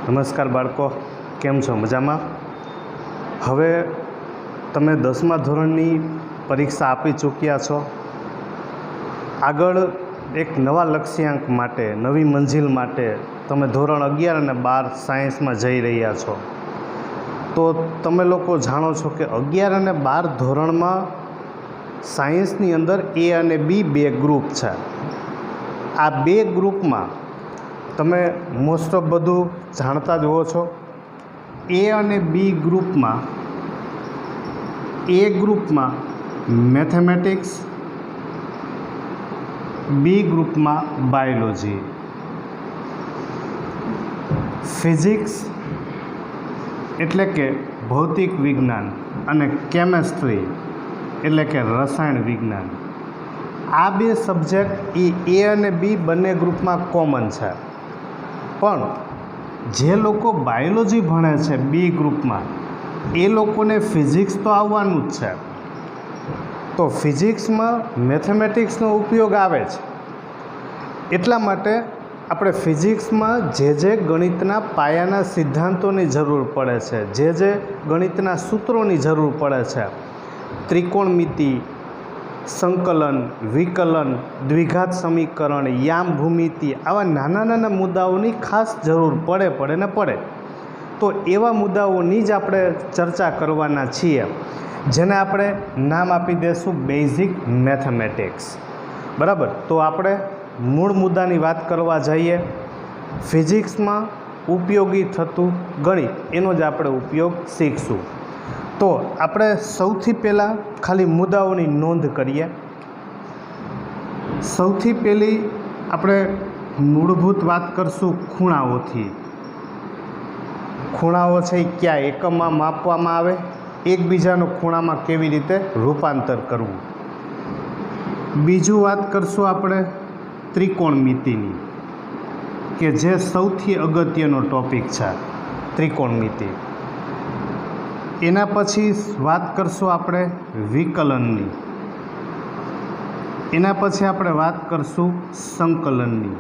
નમસ્કાર બાળકો, કેમ છો? મજામાં? હવે તમે 10મા ધોરણની પરીક્ષા આપી ચૂક્યા છો. આગળ એક નવા લક્ષ્યાંક માટે, નવી મંજિલ માટે તમે ધોરણ 11 અને 12 સાયન્સમાં જઈ રહ્યા છો. તો તમે લોકો જાણો છો કે 11 અને 12 ધોરણમાં સાયન્સની અંદર એ અને બી બે ગ્રુપ છે. આ બે ગ્રુપમાં તમે મોસ્ટ ઓફ બધું જાણતા જ હો છો. એ અને બી ગ્રુપમાં, એ ગ્રુપમાં મેથેમેટિક્સ, બી ગ્રુપમાં બાયોલોજી, ફિઝિક્સ એટલે કે ભૌતિક વિજ્ઞાન અને કેમેસ્ટ્રી એટલે કે રસાયણ વિજ્ઞાન, આ બે સબ્જેક્ટ એ અને બી બંને ગ્રુપમાં કોમન છે. પણ જે લોકો બાયોલોજી ભણે છે બી ગ્રુપમાં, એ લોકોને ફિઝિક્સ તો આવવાનું જ છે. તો ફિઝિક્સમાં મેથેમેટિક્સનો ઉપયોગ આવે છે. એટલા માટે આપણે ફિઝિક્સમાં જે ગણિતના પાયાના સિદ્ધાંતોની જરૂર પડે છે, જે ગણિતના સૂત્રોની જરૂર પડે છે, ત્રિકોણમિતિ, સંકલન, વિકલન, દ્વિઘાત સમીકરણ, યામ ભૂમિતિ, આવા નાના નાના મુદ્દાઓની ખાસ જરૂર પડે. તો એવા મુદ્દાઓની જ આપણે ચર્ચા કરવાના છીએ, જેને આપણે નામ આપી દઈશું બેઝિક મેથેમેટિક્સ. બરાબર? તો આપણે મૂળ મુદ્દાની વાત કરવા જઈએ. ફિઝિક્સમાં ઉપયોગી થતું ગણિત, એનો જ આપણે ઉપયોગ શીખશું. તો આપણે સૌથી પહેલાં ખાલી મુદ્દાઓની નોંધ કરીએ. સૌથી પહેલી આપણે મૂળભૂત વાત કરશું ખૂણાઓથી. ખૂણાઓ છે એ કયા એકમમાં માપવામાં આવે, એકબીજાનો ખૂણામાં કેવી રીતે રૂપાંતર કરવું. બીજું વાત કરશું આપણે ત્રિકોણમિતિની, કે જે સૌથી અગત્યનો ટૉપિક છે, ત્રિકોણમિતિ. એના પછી વાત કરશું આપણે વિકલનની. એના પછી આપણે વાત કરશું સંકલનની.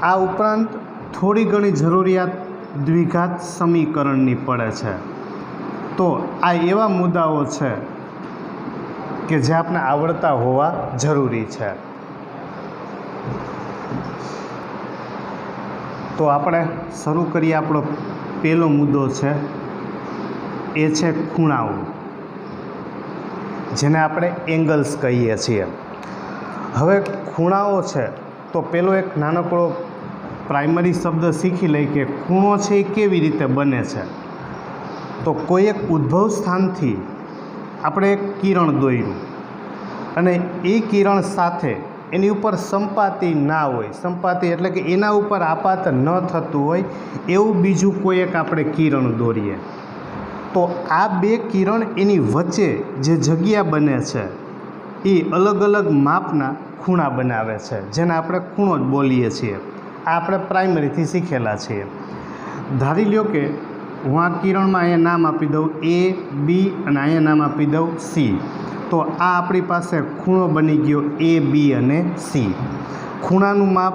આ ઉપરાંત થોડી ઘણી જરૂરિયાત દ્વિઘાત સમીકરણની પડે છે. તો આ એવા મુદ્દાઓ છે કે જે આપણે આવડતા હોવા જરૂરી છે. તો આપણે શરૂ કરીએ. આપણો પહેલો મુદ્દો છે, એ છે ખૂણાઓ, જેને આપણે એંગલ્સ કહીએ છીએ. હવે ખૂણાઓ છે તો પેલો એક નાનકડો પ્રાઇમરી શબ્દ શીખી લઈ કે ખૂણો છે એ કેવી રીતે બને છે. તો કોઈ એક ઉદ્ભવ સ્થાનથી આપણે એક કિરણ દોર્યું અને એ કિરણ સાથે એની ઉપર સંપાતી ના હોય, સંપાતી એટલે કે એના ઉપર આપાત ન થતું હોય એવું બીજું કોઈ એક આપણે કિરણ દોરીએ, તો આ બે કિરણ એની વચ્ચે જે જગ્યા બને છે એ અલગ અલગ માપના ખૂણા બનાવે છે, જેને આપણે ખૂણો જ બોલીએ છીએ. આ આપણે પ્રાઇમરીથી શીખેલા છીએ. ધારી લ્યો કે હું આ કિરણમાં અહીંયા નામ આપી દઉં એ, બી અને અહીંયા નામ આપી દઉં સી. તો આ આપણી પાસે ખૂણો બની ગયો એ, બી અને સી. ખૂણાનું માપ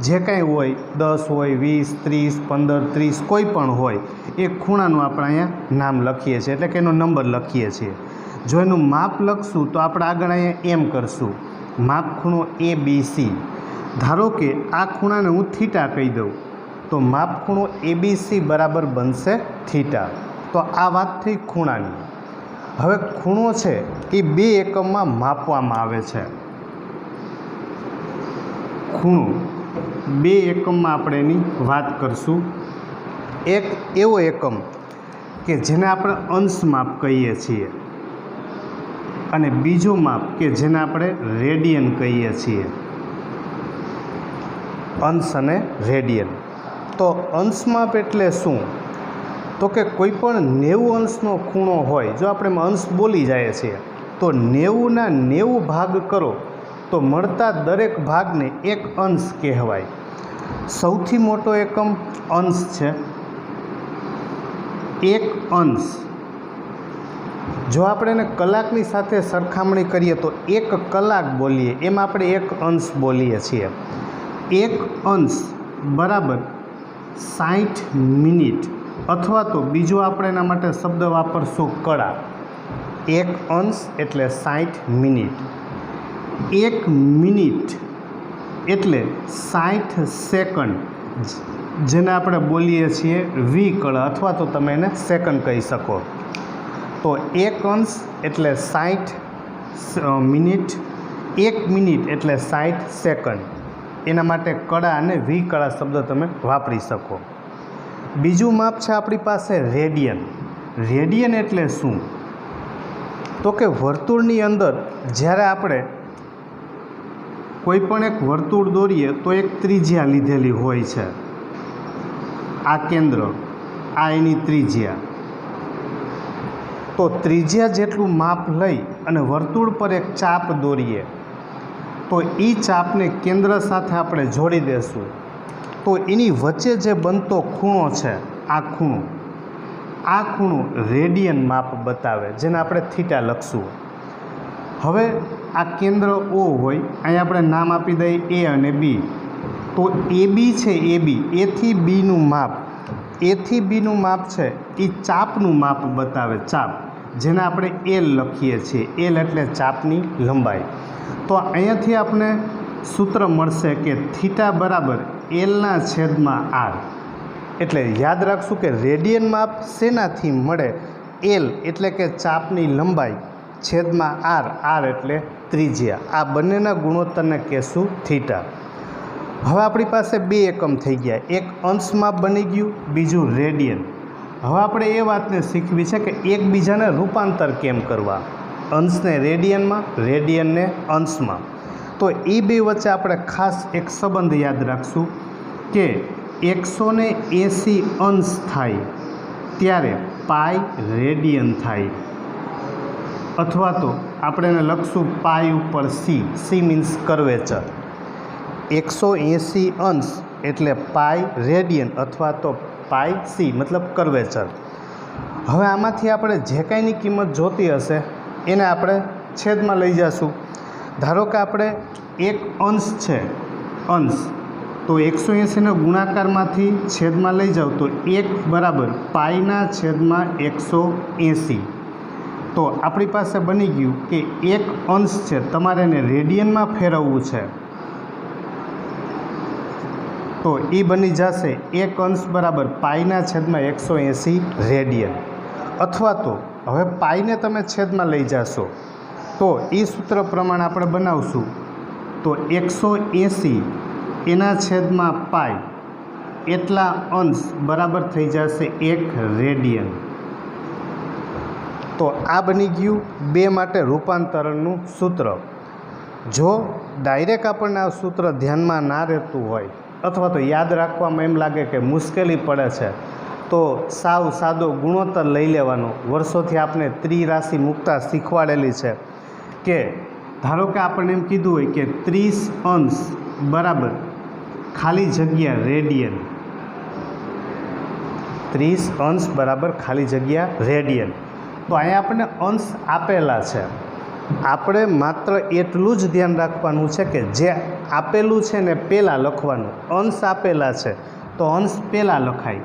જે કાંઈ હોય, 10 હોય, 20, 30, 15, 30 કોઈ પણ હોય, એ ખૂણાનું આપણે અહીંયા નામ લખીએ છીએ, એટલે કે એનો નંબર લખીએ છીએ. જો એનું માપ લખશું તો આપણે આગળ અહીંયા એમ કરશું, માપ ખૂણો એ, બી, સી. ધારો કે આ ખૂણાને હું થીટા કહી દઉં, તો માપ ખૂણો એ, બી, સી બરાબર બનશે થીટા. તો આ વાત થઈ ખૂણાની. હવે ખૂણો છે એ બે એકમમાં માપવામાં આવે છે. ખૂણો બે એકમમાં આપણે એની વાત કરશું. એક એવો એકમ કે જેને આપણે અંશ માપ કહીએ છીએ, અને બીજું માપ કે જેને આપણે રેડિયન કહીએ છીએ. અંશ અને રેડિયન. તો અંશ માપ એટલે શું? તો કે કોઈ પણ 90 અંશનો ખૂણો હોય, જો આપણે અંશ બોલી જાય છીએ, તો 90ના 90 ભાગ કરો તો મળતા દરેક ભાગને એક અંશ કહેવાય. સૌથી મોટો એકમ અંશ છે. એક અંશ, જો આપણે એને કલાકની સાથે સરખામણી કરીએ તો 1 કલાક બોલીએ, એમ આપણે 1 અંશ બોલીએ છીએ. 1 અંશ બરાબર 60 મિનિટ, અથવા તો બીજો આપણે એના માટે શબ્દ વાપરશું કળા. 1 અંશ એટલે 60 મિનિટ. 1 મિનિટ એટલે 60 સેકન્ડ, જેને આપણે બોલીએ છીએ વિકળ, અથવા તો તમે એને સેકન્ડ કહી શકો. તો 1 અંશ એટલે 60 મિનિટ, 1 મિનિટ એટલે 60 સેકન્ડ. એના માટે કળા અને વિકળા શબ્દ તમે વાપરી શકો. બીજું માપ છે આપણી પાસે રેડિયન. રેડિયન એટલે શું? તો કે વર્તુળની અંદર જ્યારે આપણે કોઈ પણ એક વર્તુળ દોરીએ તો એક ત્રિજ્યા લીધેલી હોય છે. આ કેન્દ્ર, આ એની ત્રિજ્યા. તો ત્રિજ્યા જેટલું માપ લઈ અને વર્તુળ પર એક ચાપ દોરીએ તો એ ચાપને કેન્દ્ર સાથે આપણે જોડી દેશું તો એની વચ્ચે જે બનતો ખૂણો છે, આ ખૂણો રેડિયન માપ બતાવે, જેને આપણે થીટા લખશું. હવે આ કેન્દ્ર ઓ હોય, અહીં આપણે નામ આપી દઈએ એ અને બી. તો એ બી છે, એથી બીનું માપ, એથી બીનું માપ છે એ ચાપનું માપ બતાવે, ચાપ, જેને આપણે એલ લખીએ છીએ. એલ એટલે ચાપની લંબાઈ. તો અહીંયાથી આપણે સૂત્ર મળશે કે થીટા બરાબર એલના છેદમાં આર. એટલે યાદ રાખશું કે રેડિયન માપ શેનાથી મળે? એલ એટલે કે ચાપની લંબાઈ છેદમાં આર, આર એટલે ત્રિજ્યા. આ બંનેના ગુણોત્તરને કહેશું થીટા. હવે આપણી પાસે બે એકમ થઈ ગયા. એક અંશ માપ બની ગયું, બીજું રેડિયન. હવે આપણે એ વાતને શીખવી છે કે એકબીજાને રૂપાંતર કેમ કરવા. અંશને રેડિયનમાં, રેડિયનને અંશમાં. તો એ બે વચ્ચે આપણે ખાસ એક સંબંધ યાદ રાખશું કે 180 અંશ થાય ત્યારે પાઈ રેડિયન થાય, અથવા તો આપણે એને લખશું પાઈ ઉપર સી. C means curvature. 180 અંશ એટલે પાઈ રેડિયન, અથવા તો પાઈ સી મતલબ કર્વેચર. હવે આમાંથી આપણે જે કાંઈની કિંમત જોતી હશે એને આપણે છેદમાં લઈ જઈશું. ધારો કે આપણે એક અંશ છે, અંશ, તો 180ના ગુણાકારમાંથી છેદમાં લઈ જાઓ તો 1 બરાબર પાઈના છેદમાં 180. તો આપણી પાસે બની ગયું કે એક અંશ છે, તમારે એને રેડિયનમાં ફેરવવું છે તો એ બની જશે એક અંશ બરાબર પાઈના છેદમાં 180 રેડિયન. અથવા તો હવે પાઈને તમે છેદમાં લઈ જશો તો એ સૂત્ર પ્રમાણે આપણે બનાવશું તો 180 એના છેદમાં પાઈ એટલા અંશ બરાબર થઈ જશે 1 રેડિયન. તો આ બની ગયું બે માટે રૂપાંતરણનું સૂત્ર. જો ડાયરેક્ટ આપણને આ સૂત્ર ધ્યાનમાં ના રહેતું હોય અથવા તો યાદ રાખવામાં એમ લાગે કે મુશ્કેલી પડે છે તો સાવ સાદો ગુણોત્તર લઈ લેવાનો. વર્ષોથી આપણે ત્રિરાશિ મૂકતા શીખવાડેલી છે કે ધારો કે આપણને એમ કીધું હોય કે 30 અંશ બરાબર ખાલી જગ્યા રેડિયન. 30 અંશ બરાબર ખાલી જગ્યા રેડિયન. તો અહીંયા આપણને અંશ આપેલા છે. આપણે માત્ર એટલું જ ધ્યાન રાખવાનું છે કે જે આપેલું છે ને પહેલાં લખવાનું. અંશ આપેલા છે તો અંશ પહેલાં લખાય.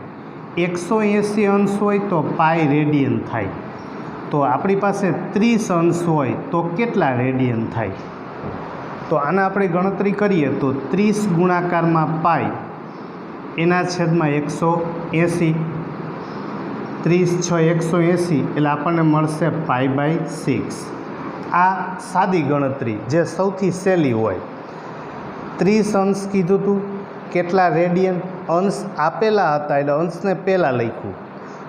180 અંશ હોય તો પાઈ રેડિયન થાય. તો આપણી પાસે 30 અંશ હોય તો કેટલા રેડિયન થાય? તો આને આપણે ગણતરી કરીએ તો 30 ગુણાકારમાં પાઈ એના છેદમાં 180. 30 × 180 એટલે આપણને મળશે π/6. આ સાદી ગણતરી જે સૌથી સહેલી હોય. 30 અંશ કીધું હતું, કેટલા રેડિયન? અંશ આપેલા હતા એટલે અંશને પહેલાં લખ્યું.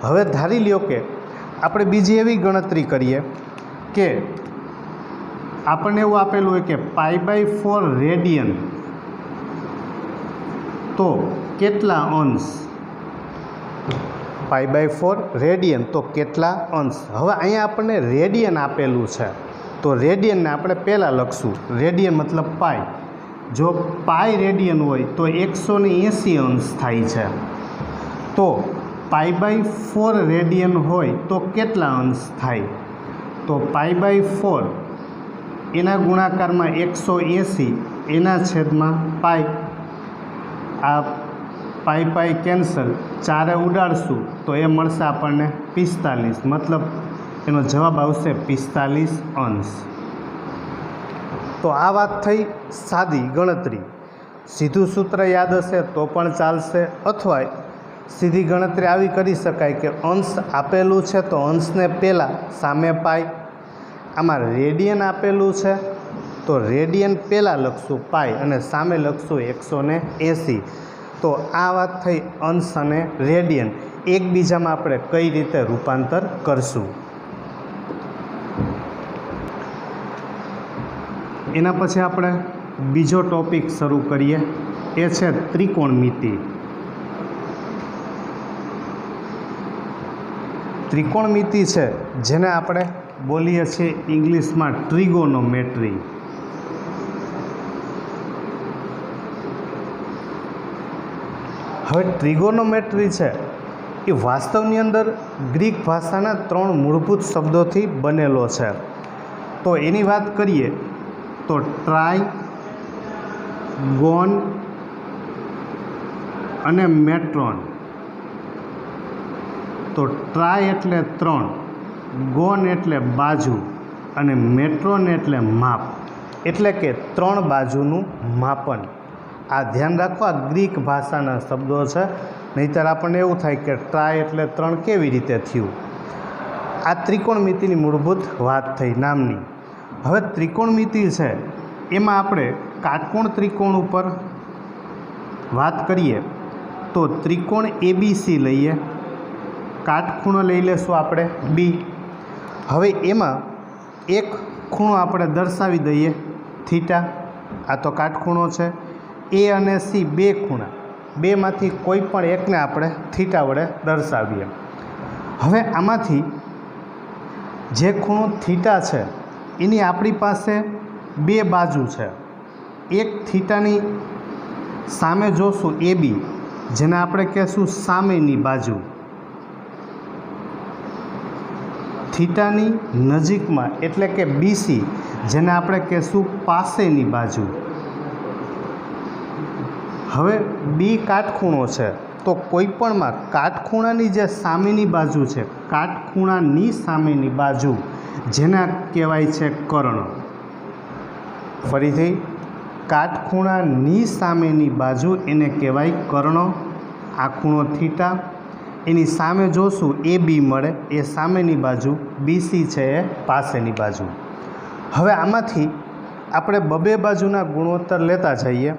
હવે ધારી લ્યો કે આપણે બીજી એવી ગણતરી કરીએ કે આપણને એવું આપેલું હોય કે π/4 રેડિયન તો કેટલા અંશ? π/4 રેડિયન તો કેટલા અંશ? હવે અહીંયા આપણને રેડિયન આપેલું છે તો રેડિયનને આપણે પહેલાં લખશું. રેડિયન મતલબ પાઈ. જો પાઈ રેડિયન હોય તો 180 અંશ થાય છે. તો π/4 રેડિયન હોય તો કેટલા અંશ થાય? તો π/4 એના ગુણાકારમાં 180 એના છેદમાં પાઈ. આ પાઈ પાઈ કેન્સલ, 4 ઉડાડશું તો એ મળશે આપણને 45, મતલબ એનો જવાબ આવશે 45 અંશ. તો આ વાત થઈ સાદી ગણતરી. સીધું સૂત્ર યાદ હશે તો પણ ચાલશે, અથવા સીધી ગણતરી આવી કરી શકાય કે અંશ આપેલું છે તો અંશને પહેલાં સામે પાઈ, આમાં રેડિયન આપેલું છે તો રેડિયન પહેલાં લખશું પાઈ અને સામે લખશું 180. તો આ વાત થઈ અંશ અને રેડિયન એકબીજામાં આપણે કઈ રીતે રૂપાંતર કરશું. એના પછી આપણે બીજો ટોપિક શરૂ કરીએ, એ છે ત્રિકોણમિતિ. ત્રિકોણમિતિ છે જેને આપણે બોલીએ છીએ ઇંગ્લિશમાં ટ્રિગોનોમેટ્રી. હવે ટ્રિગોનોમેટ્રી છે એ વાસ્તવની અંદર ગ્રીક ભાષાના 3 મૂળભૂત શબ્દોથી બનેલો છે. તો એની વાત કરીએ તો ટ્રાય, ગોન અને મેટ્રોન. તો ટ્રાય એટલે 3, ગોન એટલે બાજુ અને મેટ્રોન એટલે માપ, એટલે કે 3 બાજુનું માપન. આ ધ્યાન રાખો, આ ગ્રીક ભાષાના શબ્દો છે, નહીંતર આપણને એવું થાય કે ટ્રાય એટલે 3 કેવી રીતે થયું. આ ત્રિકોણમિતિની મૂળભૂત વાત થઈ નામની. હવે ત્રિકોણમિતિ છે એમાં આપણે કાટકોણ ત્રિકોણ ઉપર વાત કરીએ તો ત્રિકોણ ABC લઈએ, કાટખૂણો લઈ લેશું આપણે B. હવે એમાં એક ખૂણો આપણે દર્શાવી દઈએ થીટા, આ તો કાટખૂણો છે. A અને C 2 ખૂણા, બેમાંથી કોઈ પણ એકને આપણે થીટા વડે દર્શાવીએ. હવે આમાંથી જે ખૂણો થીટા છે એની આપણી પાસે 2 બાજુ છે. એક થીટાની સામે જોશું AB, જેને આપણે કહેશું સામેની બાજુ. થીટાની નજીકમાં એટલે કે BC, જેને આપણે કહેશું પાસેની બાજુ. હવે B કાટખૂણો છે તો કોઈપણમાં કાટખૂણાની જે સામેની બાજુ છે, કાટખૂણાની સામેની બાજુ, જેને કહેવાય છે કર્ણ. ફરીથી, કાટખૂણાની સામેની બાજુ એને કહેવાય કર્ણ. આ ખૂણો થીટા, એની સામે જોશું AB મળે, એ સામેની બાજુ, BC છે એ પાસેની બાજુ. હવે આમાંથી આપણે 2 બાજુના ગુણોત્તર લેતા જઈએ,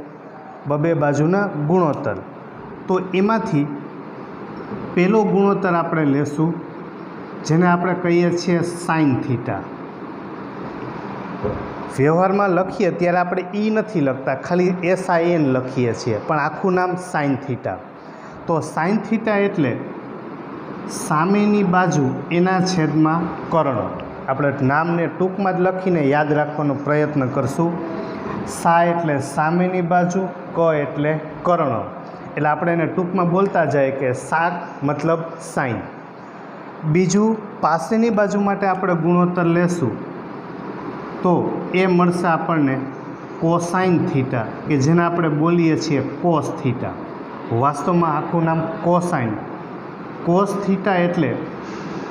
2 બાજુના ગુણોત્તર. તો એમાંથી પહેલો ગુણોત્તર આપણે લેશું જેને આપણે કહીએ છીએ સાઇન થીટા. વ્યવહારમાં લખીએ ત્યારે આપણે E નથી લખતા, ખાલી SIN લખીએ છીએ, પણ આખું નામ સાઇન થીટા. તો સાઇન થીટા એટલે સામેની બાજુ એના છેદમાં કર્ણ. આપણે નામને ટૂંકમાં જ લખીને યાદ રાખવાનો પ્રયત્ન કરશું. સા એટલે સામેની બાજુ, ક એટલે કર્ણ. એટલે આપણે એને ટૂંકમાં બોલતા જાય કે સા મતલબ સાઇન. બીજું પાસેની બાજુ માટે આપણે ગુણોત્તર લેશું તો એ મળશે આપણને કોસાઇન થીટા, કે જેને આપણે બોલીએ છીએ કોસ થીટા. વાસ્તવમાં આખું નામ કોસાઇન. કોસ થીટા એટલે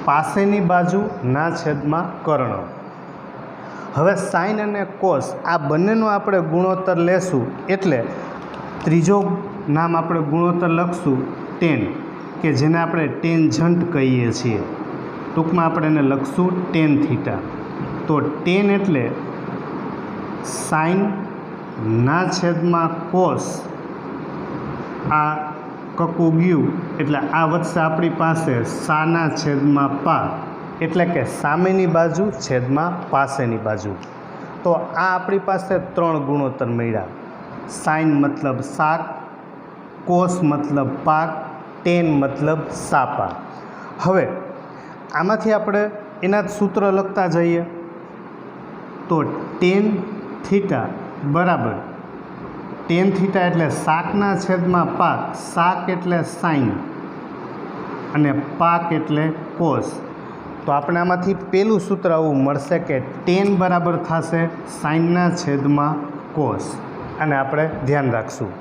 પાસેની બાજુના છેદમાં કર્ણ. હવે સાઇન અને કોસ આ બંનેનો આપણે ગુણોત્તર લેશું એટલે ત્રીજો નામ આપણે ગુણોત્તર લખશું ટેન, કે જેને આપણે ટેન્જન્ટ કહીએ છીએ. ટૂંકમાં આપણે એને લખશું ટેન થીટા. તો ટેન એટલે સાઇનના છેદમાં કોસ, આ કકુ ગયું એટલે આ વધશે આપણી પાસે સાના છેદમાં પા, એટલે કે સામેની બાજુ છેદમાં પાસેની બાજુ. તો આ આપણી પાસે 3 ગુણોત્તર મળ્યા. સાઇન મતલબ શાક, કોસ મતલબ પાક, ટેન મતલબ સાપા. હવે આમાંથી આપણે એના જ સૂત્ર લખતા જઈએ તો ટેન થીટા બરાબર, ટેન થીટા એટલે શાકના છેદમાં પાક, શાક એટલે સાઇન અને પાક એટલે કોસ. તો આપણે આમાંથી પહેલું સૂત્ર આવું મળશે કે ટેન બરાબર થશે સાઇનના છેદમાં કોસ, અને આપણે ધ્યાન રાખશું.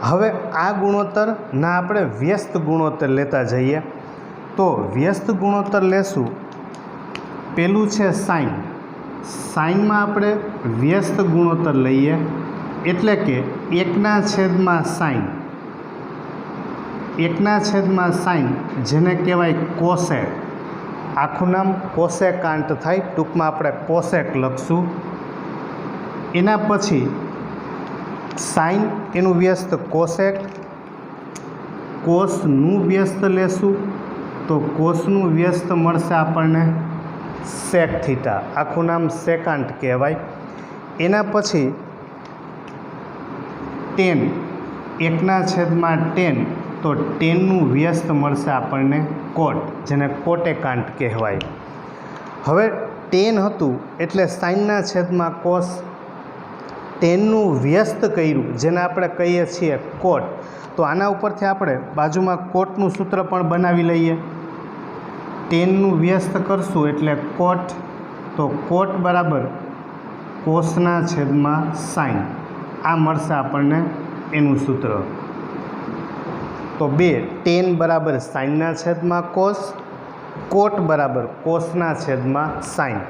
હવે આ ગુણોત્તરના આપણે વ્યસ્ત ગુણોત્તર લેતા જઈએ તો વ્યસ્ત ગુણોત્તર લેશું. પેલું છે સાઇન. સાઇનમાં આપણે વ્યસ્ત ગુણોત્તર લઈએ એટલે કે 1/સાઇન. 1/સાઇન જેને કહેવાય કોસેક. આખું નામ કોસેકાંટ થાય, ટૂંકમાં આપણે કોસેક લખશું. એના પછી સાઇન એનું વ્યસ્ત કોસેક. કોસનું વ્યસ્ત લેશું તો કોસનું વ્યસ્ત મળશે આપણને સેક થીટા. આખું નામ સેકાંટ કહેવાય. એના પછી ટેન. 1/10 તો ટેનનું વ્યસ્ત મળશે આપણને કોટ, જેને કોટેકાંટ કહેવાય. હવે ટેન હતું એટલે સાઇનના છેદમાં કોસ. ટેનનું વ્યસ્ત કર્યું જેને આપણે કહીએ છીએ કોટ. તો આના ઉપરથી આપણે બાજુમાં કોટનું સૂત્ર પણ બનાવી લઈએ. ટેનનું વ્યસ્ત કરશું એટલે કોટ. તો કોટ બરાબર કોસના છેદમાં સાઇન. આ મળશે આપણને એનું સૂત્ર. તો 2 ટેન બરાબર સાઇનના છેદમાં કોસ, કોટ બરાબર કોસના છેદમાં સાઇન.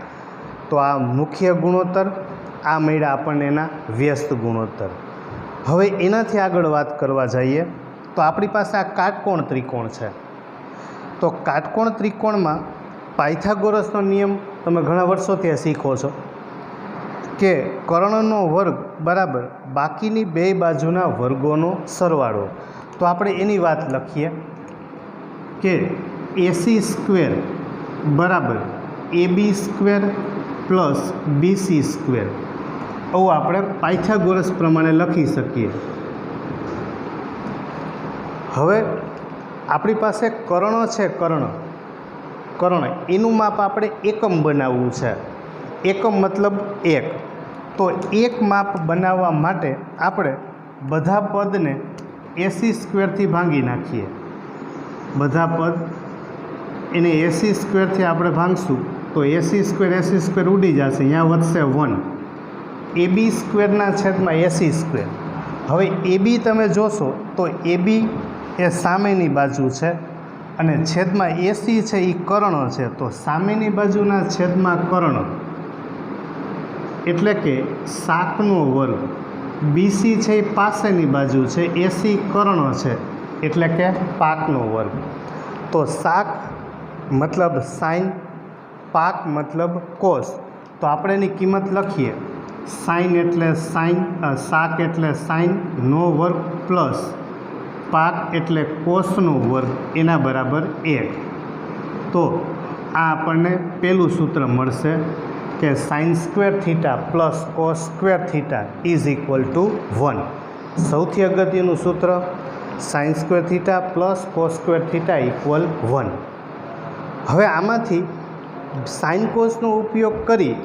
તો આ મુખ્ય ગુણોત્તર. આ મળ્યા આપણને એના વ્યસ્ત ગુણોત્તર. હવે એનાથી આગળ વાત કરવા જઈએ તો આપણી પાસે આ કાટકોણ ત્રિકોણ છે. તો કાટકોણ ત્રિકોણમાં પાયથાગોરસનો નિયમ તમે ઘણા વર્ષોથી શીખો છો કે કર્ણનો વર્ગ બરાબર બાકીની બે બાજુના વર્ગોનો સરવાળો. તો આપણે એની વાત લખીએ કે AC² બરાબર AB² પ્લસ BC². આવું આપણે પાયથાગોરસ પ્રમાણે લખી શકીએ. હવે આપણી પાસે કર્ણ છે. કર્ણ એનું માપ આપણે એકમ બનાવવું છે. એકમ મતલબ 1. તો એક માપ બનાવવા માટે આપણે બધા પદને AC² ભાંગી નાખીએ. બધા પદ એને AC² આપણે ભાંગશું તો AC² ઉડી જશે. અહીંયા વધશે 1. AB² છેદમાં AC². હવે AB તમે જોશો તો AB એ સામેની બાજુ છે અને છેદમાં AC છે એ કર્ણ છે. તો સામેની બાજુના છેદમાં કર્ણ એટલે કે શાકનો વર્ગ. BC છે એ પાસેની બાજુ છે, AC કર્ણ છે એટલે કે પાકનો વર્ગ. તો શાક મતલબ સાઇન, પાક મતલબ કોસ. તો આપણે એની કિંમત લખીએ. સાઇન એટલે સાઇન, શાક એટલે સાઇનનો વર્ગ પ્લસ પાક એટલે કોસનો વર્ગ એના બરાબર 1. તો આ આપણને પહેલું સૂત્ર મળશે કે sin² plus cos² is equal to 1. સૌથી અગત્યનું સૂત્ર sin² પ્લસ cos² ઇક્વલ 1. હવે આમાંથી સાઇન કોસનો ઉપયોગ કરી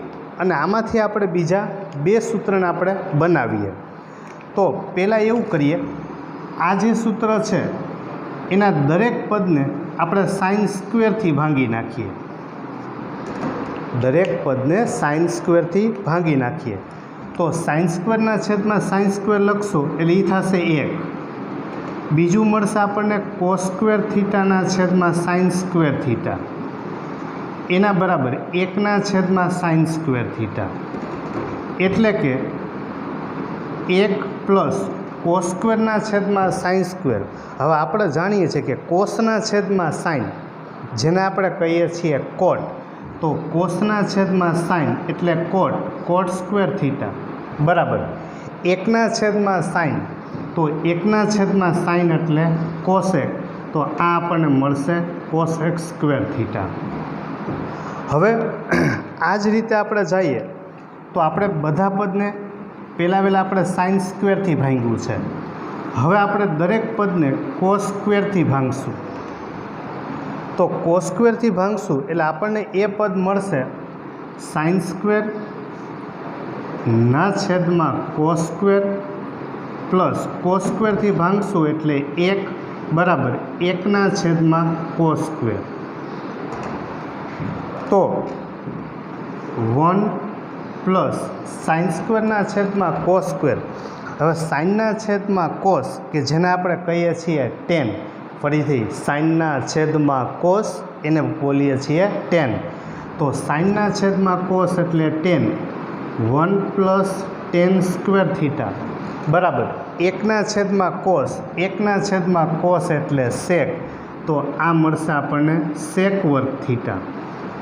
અને આમાંથી આપણે બીજા બે સૂત્રને આપણે બનાવીએ. તો પહેલાં એવું કરીએ, આ જે સૂત્ર છે એના દરેક પદને આપણે sin² ભાંગી નાખીએ. દરેક પદને sin² ભાંગી નાખીએ. તો sin² છેદમાં sin² લખશો એટલે એ થશે 1. બીજું મળશે આપણને cos² છેદમાં sin². એના બરાબર 1 છેદમાં sin². એટલે કે 1 પ્લસ cos² છેદમાં sin². હવે આપણે જાણીએ છીએ કે કોસના છેદમાં સાઇન જેને આપણે કહીએ છીએ કોટ. તો કોસના છેદમાં સાઇન એટલે cot² બરાબર 1 છેદમાં સાઇન. તો 1 છેદમાં સાઇન એટલે કોસેક. તો આ આપણને મળશે cosec². હવે આ જ રીતે આપણે જઈએ તો આપણે બધા પદને પહેલાં આપણે sin² ભાંગ્યું છે. હવે આપણે દરેક પદને cos² ભાંગશું. તો cos² ભાંગશું એટલે આપણને એ પદ મળશે sin² ના છેદમાં cos² પ્લસ cos² ભાંગશું એટલે 1 બરાબર 1 છેદમાં cos². તો 1 પ્લસ sin² છેદમાં cos². હવે સાઇનના છેદમાં કોસ કે જેને આપણે કહીએ છીએ ટેન, ફરીથી સાઇનના છેદમાં કોસ એને બોલીએ છીએ ટેન. તો સાઇનના છેદમાં કોસ એટલે ten, 1 plus ten square theta બરાબર 1/1 કોસ એટલે સેક. તો આ મળશે આપણને સેક વર્ગ થીટા.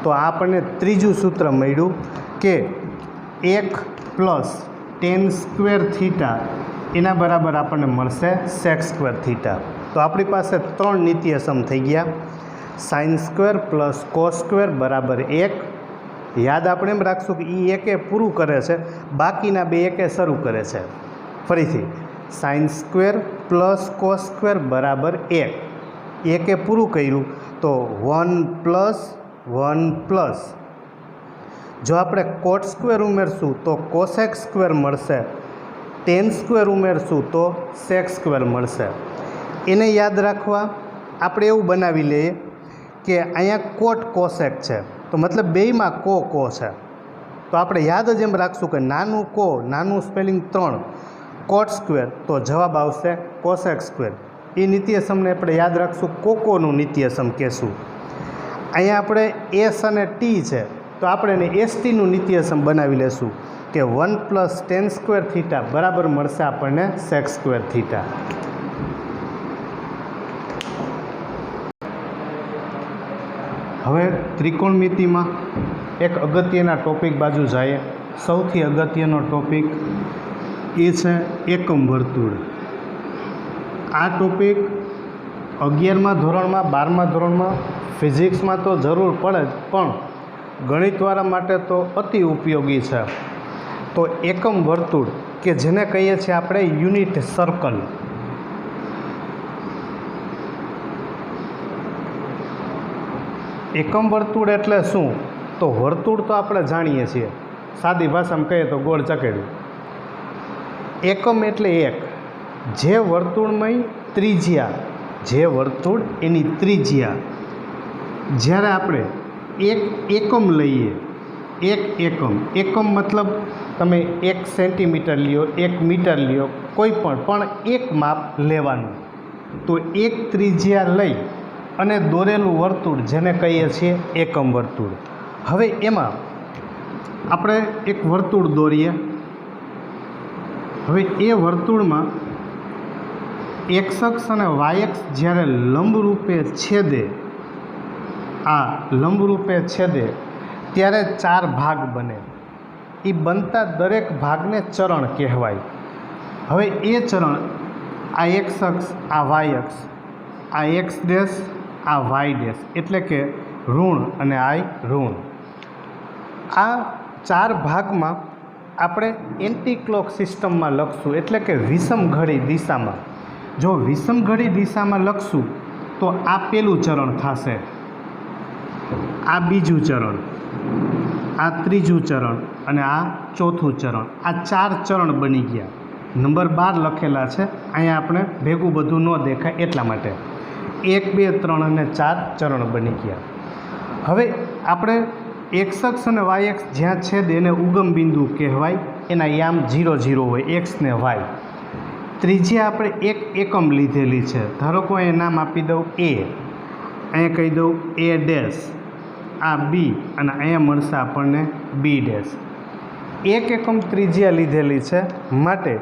તો આપણને ત્રીજું સૂત્ર મળ્યું કે 1 પ્લસ ટેન સ્ક્વેર થીટા એના બરાબર આપણને મળશે સેક સ્ક્વેર થીટા. તો આપણી પાસે 3 નિત્યસમ થઈ ગયા. Sine square plus cos square બરાબર 1. યાદ આપણે એમ રાખશું કે એ એકે પૂરું કરે છે, બાકીના બે એકે શરૂ કરે છે. ફરીથી sine square plus cos square બરાબર 1. એકે પૂરું કર્યું તો 1 પ્લસ જો આપણે કોટ સ્ક્વેર ઉમેરશું તો કોસેક સ્ક્વેર મળશે, ટેન સ્ક્વેર ઉમેરશું તો સેક સ્ક્વેર મળશે. એને યાદ રાખવા આપણે એવું બનાવી લઈએ કે અહીંયા કોટ કોસેક છે, તો મતલબ બેયમાં કો છે. તો આપણે યાદ જ એમ રાખશું કે નાનું સ્પેલિંગ 3 કોટ સ્ક્વેર, તો જવાબ આવશે કોસેક સ્ક્વેર. એ નિત્યસમને આપણે યાદ રાખશું, કોકોનું નિત્યસમ કહેશું. અહીંયા આપણે એસ અને ટી છે, તો આપણે એને એસટીનું નિત્યસમ બનાવી લેશું કે 1 પ્લસ ટેન સ્ક્વેર થીટા બરાબર મળશે આપણને સેક સ્ક્વેર થીટા. હવે ત્રિકોણમિતિમાં એક અગત્યના ટોપિક બાજુ જઈએ. સૌથી અગત્યનો ટોપિક એ છે એકમ વર્તુળ. આ ટોપિક 11મા ધોરણમાં 12મા ધોરણમાં ફિઝિક્સમાં તો જરૂર પડે જ, પણ ગણિતવાળા માટે તો અતિ ઉપયોગી છે. તો એકમ વર્તુળ કે જેને કહીએ છીએ આપણે યુનિટ સર્કલ. એકમ વર્તુળ એટલે શું? તો વર્તુળ તો આપણે જાણીએ છીએ, સાદી ભાષામાં કહીએ તો ગોળ ચકેડું. એકમ એટલે એક. જે વર્તુળ એની ત્રિજ્યા જ્યારે આપણે એક એકમ લઈએ, એકમ મતલબ તમે 1 સેન્ટીમીટર લ્યો, 1 મીટર લ્યો, કોઈ પણ એક માપ લેવાનું. તો એક ત્રિજ્યા લઈ અને દોરેલું વર્તુળ જેને કહીએ છીએ એકમ વર્તુળ. હવે એમાં આપણે એક વર્તુળ દોરીએ. હવે એ વર્તુળમાં એક્સ અક્ષ અને વાય અક્ષ જ્યારે લંબરૂપે છેદે ત્યારે 4 ભાગ બને. એ બનતા દરેક ભાગને ચરણ કહેવાય. હવે એ ચરણ આ એક્સ અક્ષ, આ વાય અક્ષ, આ એક્સ ડેશ, આ વાય ડેશ એટલે કે ઋણ અને આય ઋણ. આ 4 ભાગમાં આપણે એન્ટી ક્લોક સિસ્ટમમાં લખશું, એટલે કે વિષમ ઘડી દિશામાં. જો વિષમ ઘડી દિશામાં લખશું તો આ પહેલું ચરણ થશે, આ બીજું ચરણ, આ ત્રીજું ચરણ અને આ ચોથું ચરણ. આ 4 ચરણ બની ગયા. નંબર 12 લખેલા છે અહીંયા, આપણે ભેગું બધું ન દેખાય એટલા માટે. 1 2 3 અને 4 ચરણ બની ગયા. હવે આપણે એક્સ અક્ષ અને વાય અક્ષ જ્યાં છેદ એને ઉગમ બિંદુ કહેવાય. એના યામ 0 0 હોય, એક્સ ને વાય. ત્રિજ્યા આપણે એક એકમ લીધેલી છે. ધારો કે અહીંયા નામ આપી દઉં એ, અહીંયા કહી દઉં એ ડેશ, આ બી અને અહીંયા મળશે આપણને બી ડેશ. એક એકમ ત્રિજ્યા લીધેલી છે માટે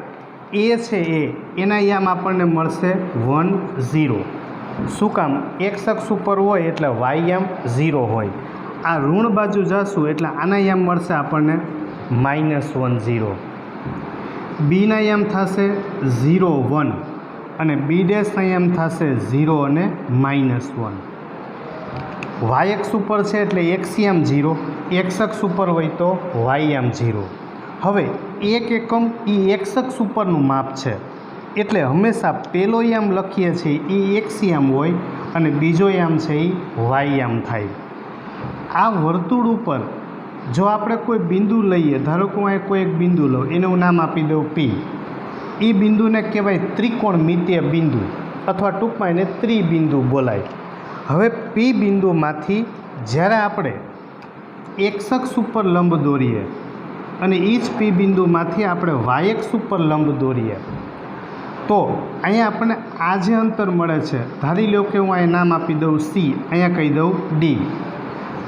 એ છે એના યામ આપણને મળશે 1 0. શું કામ? એક્સ અક્ષ ઉપર હોય એટલે વાય યામ 0 હોય. આ ઋણ બાજુ જશું એટલે આના યામ મળશે આપણને -1 0. બીના યામ થશે 0 1 અને બી ડેશના યામ થશે 0 અને -1. વાય અક્ષ ઉપર છે એટલે એક્સ યામ 0, એક્સ અક્ષ ઉપર હોય તો વાય યામ 0. હવે એક એકમ એ એક્સ અક્ષ ઉપરનું માપ છે એટલે હંમેશા પહેલો યામ લખીએ છીએ એ એક્સ યામ હોય અને બીજો યામ છે એ વાય યામ થાય. આ વર્તુળ ઉપર જો આપણે કોઈ બિંદુ લઈએ, ધારો કે હું કોઈ એક બિંદુ લઉં, એનું નામ આપી દઉં પી. એ બિંદુને કહેવાય ત્રિકોણમિતીય બિંદુ અથવા ટૂંકમાં એને ત્રિબિંદુ બોલાય. હવે પી બિંદુમાંથી જ્યારે આપણે એક્સ અક્ષ ઉપર લંબ દોરીએ અને એ જ પી બિંદુમાંથી આપણે વાય એક્સ ઉપર લંબ દોરીએ તો અહીંયા આપણને આ જે અંતર મળે છે, ધારી લો કે હું અહીંયા નામ આપી દઉં સી, અહીંયા કહી દઉં ડી,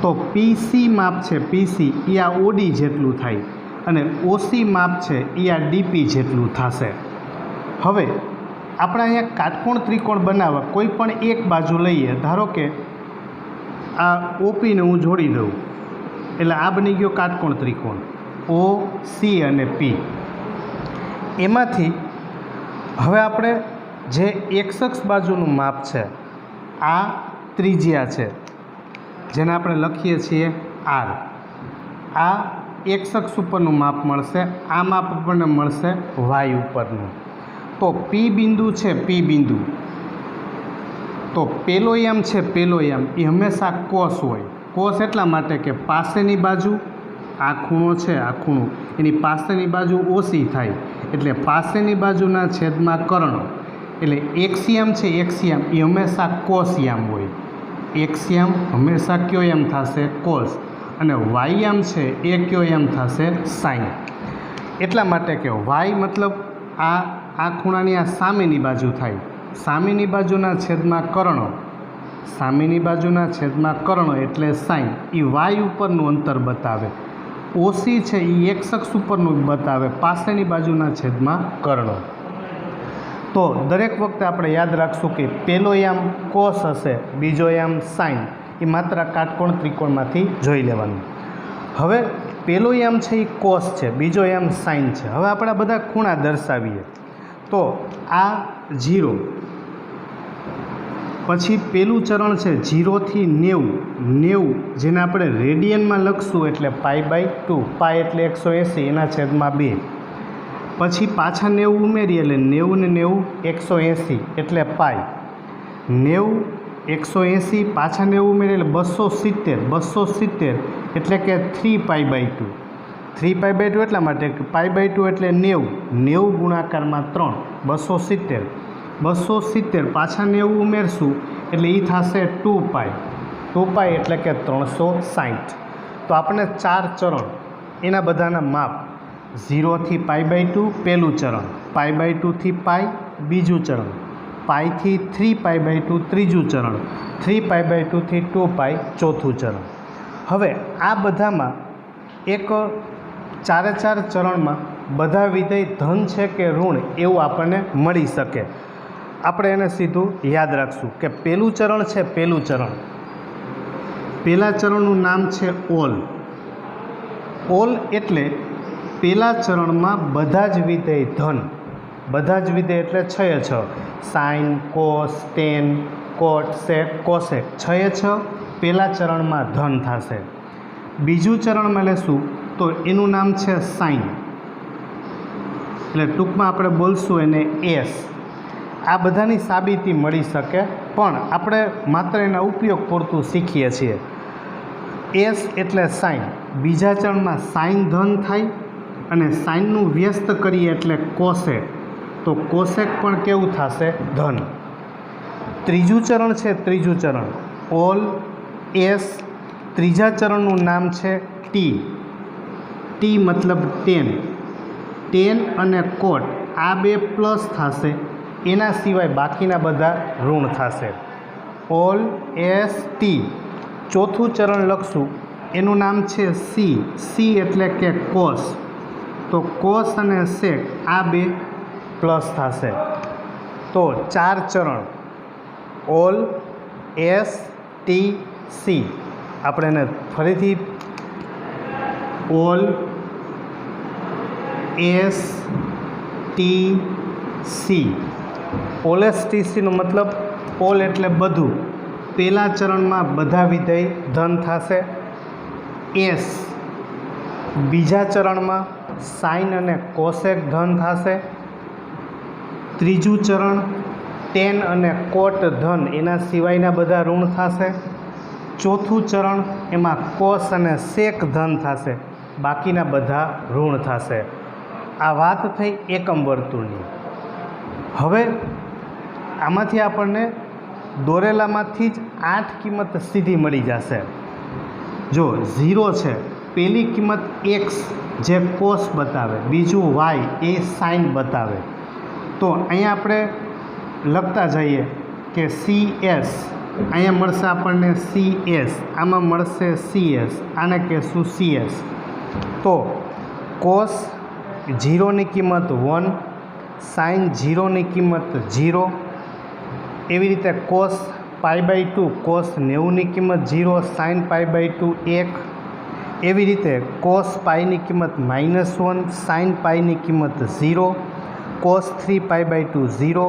તો પીસી માપ છે પીસી એ આ ઓડી જેટલું થાય અને ઓસી માપ છે એ આ ડીપી જેટલું થશે. હવે આપણે અહીંયા કાટકોણ ત્રિકોણ બનાવવા કોઈ પણ એક બાજુ લઈએ, ધારો કે આ ઓપીને હું જોડી દઉં એટલે આ બની ગયો કાટકોણ ત્રિકોણ ઓ સી અને પી. એમાંથી હવે આપણે જે એક્સ અક્ષ બાજુનું માપ છે આ ત્રિજ્યા છે જેને આપણે લખીએ છીએ આર, આ એક્સ અક્ષ ઉપરનું માપ મળશે, આ માપ આપણને મળશે વાય ઉપરનું. તો પી બિંદુ છે પી બિંદુ, તો પેલો યામ છે પેલો યામ એ હંમેશા કોસ હોય. કોસ એટલા માટે કે પાસેની બાજુ આ ખૂણો છે, આ ખૂણો એની પાસેની બાજુ ઓછી થાય એટલે પાસેની બાજુના છેદમાં કર્ણ, એટલે એક્સિયામ છે એક્સિયામ એ હંમેશા કોસ યામ હોય. એક્સિયામ હંમેશા કયો યામ થશે? કોસ. અને વાયયામ છે એ કયો યામ થશે? સાઇન. એટલા માટે કે વાય મતલબ આ ખૂણાની આ સામેની બાજુ થાય, સામેની બાજુના છેદમાં કર્ણ, સામેની બાજુના છેદમાં કર્ણ એટલે સાઇન. એ વાય ઉપરનું અંતર બતાવે. ઓસી છે એ એક્સ અક્ષ ઉપરનું બતાવે, પાસેની બાજુના છેદમાં કર્ણ. તો દરેક વખતે આપણે યાદ રાખશું કે પહેલો યામ કોસ હશે, બીજો યામ સાઇન. એ માત્ર કાટકોણ ત્રિકોણમાંથી જોઈ લેવાનું. હવે પહેલો યામ છે એ કોસ છે, બીજો યામ સાઇન છે. હવે આપણે બધા ખૂણા દર્શાવીએ તો આ 0, પછી પેલું ચરણ છે 0 થી 90, જેને આપણે રેડિયનમાં લખશું એટલે π/2, પાય એટલે 180 એના છેદમાં 2. પછી પાછા 90 ઉમેરીએ એટલે 90 ને 90 180 એટલે પાય. 90 180 પાછા 90 ઉમેરીએ એટલે 270 એટલે કે 3π/2. 3π/2 એટલા માટે કે π/2 એટલે 90 ગુણાકારમાં 3 270 પાછા 90 ઉમેરશું એટલે એ થશે 2π એટલે કે 360. તો આપણે 4 ચરણ એના બધાના માપ 0 થી π/2 પહેલું ચરણ, π/2 થી પાય બીજું ચરણ, પાય થી 3π/2 ત્રીજું ચરણ, 3π/2 થી 2π ચોથું ચરણ. હવે આ બધામાં એક 4 ચરણમાં બધા વિધેય ધન છે કે ઋણ એવું આપણને મળી શકે. આપણે એને સીધું યાદ રાખશું કે પહેલું ચરણ છે પહેલું ચરણ, પહેલાં ચરણનું નામ છે ઓલ. ઓલ એટલે પહેલાં ચરણમાં બધા જ વિધેય ધન, બધા જ વિધેય એટલે 6 સાઇન, કોસ, ટેન, કોટ, સેક, કોસેક 6 પહેલાં ચરણમાં ધન થશે. બીજું ચરણમાં લેશું તો એનું નામ છે સાઇન, એટલે ટૂંકમાં આપણે બોલશું એને એસ. આ બધાની સાબિતી મળી શકે પણ આપણે માત્ર એના ઉપયોગ પૂરતું શીખીએ છીએ. એસ એટલે સાઇન, બીજા ચરણમાં સાઇન ધન થાય અને સાઇનનું વ્યસ્ત કરીએ એટલે કોસેક, તો કોસેક પણ કેવું થશે? ધન. ત્રીજું ચરણ છે ત્રીજું ચરણ ઓલ એસ, ત્રીજા ચરણનું નામ છે ટી. ટી મતલબ 10 અને કોટ આ બે પ્લસ થશે, એના સિવાય બાકીના બધા ઋણ થશે. All S T. ચોથું ચરણ લખશું એનું નામ છે સી. સી એટલે કે કોસ, તો કોસ અને સેક આ બે પ્લસ થશે. તો 4 ચરણ ઓલ એસ ટી સી. આપણે એને ફરીથી ઓલ એસ ટી સી. ઓલેસટીસીનો મતલબ ઓલ એટલે બધું, પહેલા ચરણમાં બધા વિધેય ધન થશે. એસ બીજા ચરણમાં સાઇન અને કોસેક ધન થશે. ત્રીજું ચરણ ટેન અને કોટ ધન, એના સિવાયના બધા ઋણ થશે. ચોથું ચરણ એમાં કોસ અને સેક ધન થશે, બાકીના બધા ઋણ થશે. આ વાત થઈ એકમ વર્તુળની. હવે આમાંથી આપણને દોરેલામાંથી જ 8 કિંમત સીધી મળી જશે. જો 0 છે પહેલી કિંમત એક્સ જે કોસ બતાવે, બીજું વાય એ સાઇન બતાવે. તો અહીંયા આપણે લખતા જઈએ કે CS, અહીંયા મળશે આપણને CS, આમાં મળશે CS, આને કહેશું CS. તો કોસ 0ની કિંમત 1, સાઇન 0ની કિંમત 0, એવી રીતે કોસ π/2, કોસ 90ની કિંમત 0, સાઇન π/2 1, એવી રીતે કોસ પાઈની કિંમત -1, સાઇન પાઈની કિંમત 0, કોસ 3π/2 0,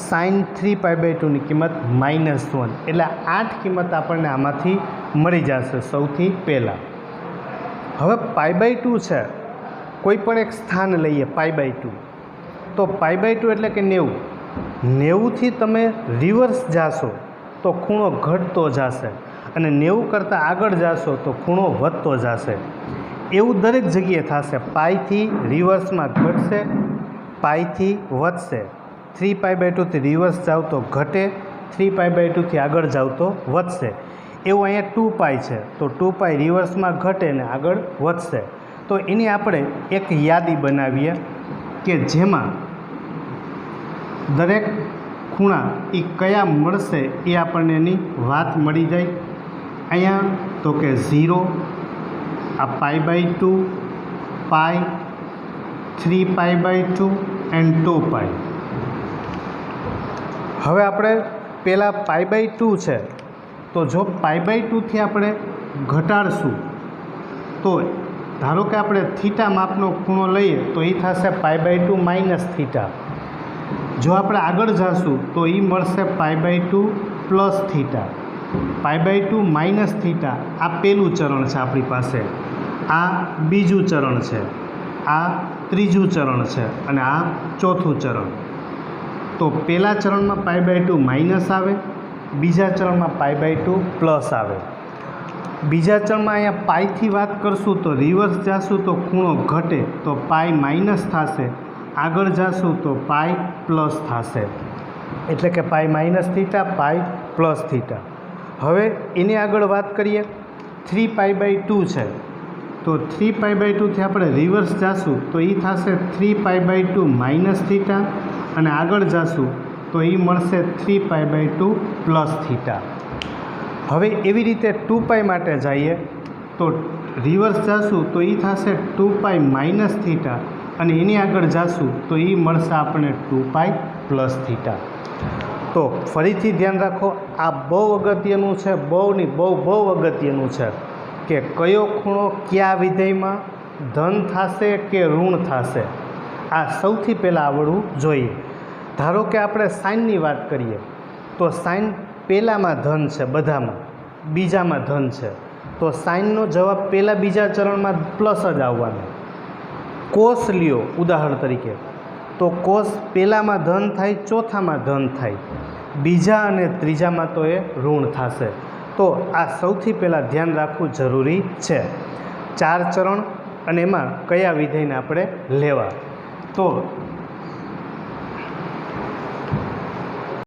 સાઇન 3π/2ની કિંમત -1. એટલે 8 કિંમત આપણને આમાંથી મળી જશે સૌથી પહેલાં. હવે π/2 છે, કોઈ પણ એક સ્થાન લઈએ π/2, તો π/2 એટલે કે 90. 90થી તમે રિવર્સ જાશો તો ખૂણો ઘટતો જશે અને 90 કરતાં આગળ જાશો તો ખૂણો વધતો જશે. એવું દરેક જગ્યાએ થશે. પાઈથી રિવર્સમાં ઘટશે, પાઈથી વધશે. 3π/2થી રિવર્સ જાવ તો ઘટે, 3π/2થી આગળ જાવ તો વધશે. એવું અહીંયા 2π છે, તો 2π રિવર્સમાં ઘટે ને આગળ વધશે. તો એની આપણે એક યાદી બનાવીએ કે જેમાં દરેક ખૂણા એ કયા મળશે એ આપણને એની વાત મળી જાય. અહીંયા તો કે 0, આ π/2, પાઈ, 3π/2 એન્ડ 2π. હવે આપણે પહેલાં π/2 છે, તો જો π/2થી આપણે ઘટાડશું તો ધારો કે આપણે થીટા માપનો ખૂણો લઈએ તો એ થશે π/2 માઇનસ થીટા. જો આપણે આગળ જઈશું તો એ મળશે π/2 પ્લસ થીટા. π/2 માઇનસ થીટા આ પહેલું ચરણ છે આપણી પાસે, આ બીજું ચરણ છે, આ ત્રીજું ચરણ છે અને આ ચોથું ચરણ. તો પહેલા ચરણમાં π/2 માઇનસ આવે, બીજા ચરણમાં π/2 પ્લસ આવે. બીજા ચરણમાં અહીંયા પાઈથી વાત કરશું તો રિવર્સ જાશું તો ખૂણો ઘટે તો પાઈ માઇનસ થશે, આગળ જાશું તો પાઈ પ્લસ થશે. એટલે કે pi minus theta, pi plus theta. હવે એની આગળ વાત કરીએ 3π/2 છે, તો 3π/2થી આપણે રિવર્સ જાશું તો એ થશે 3π/2 માઇનસ થીટા અને આગળ જાશું તો એ મળશે 3π/2 પ્લસ થીટા. હવે એવી રીતે 2π માટે જઈએ તો રિવર્સ જાશું તો એ થશે 2π માઇનસ થીટા અને એની આગળ જાશું તો એ મળશે આપણે 2π પ્લસ થીટા. તો ફરીથી ધ્યાન રાખો, આ બહુ અગત્યનું છે, બહુ અગત્યનું છે કે કયો ખૂણો કયા વિધેયમાં ધન થશે કે ઋણ થશે, આ સૌથી પહેલાં આવડવું જોઈએ. ધારો કે આપણે સાઇનની વાત કરીએ તો સાઇન પહેલાંમાં ધન છે, બધામાં બીજામાં ધન છે, તો સાઇનનો જવાબ પહેલાં બીજા ચરણમાં પ્લસ જ આવવાનો. કોસ લ્યો ઉદાહરણ તરીકે, તો કોસ પહેલાંમાં ધન થાય, ચોથામાં ધન થાય, બીજા અને ત્રીજામાં તો એ ઋણ થશે. તો આ સૌથી પહેલાં ધ્યાન રાખવું જરૂરી છે. 4 ચરણ અને એમાં કયા વિધેયને આપણે લેવા. તો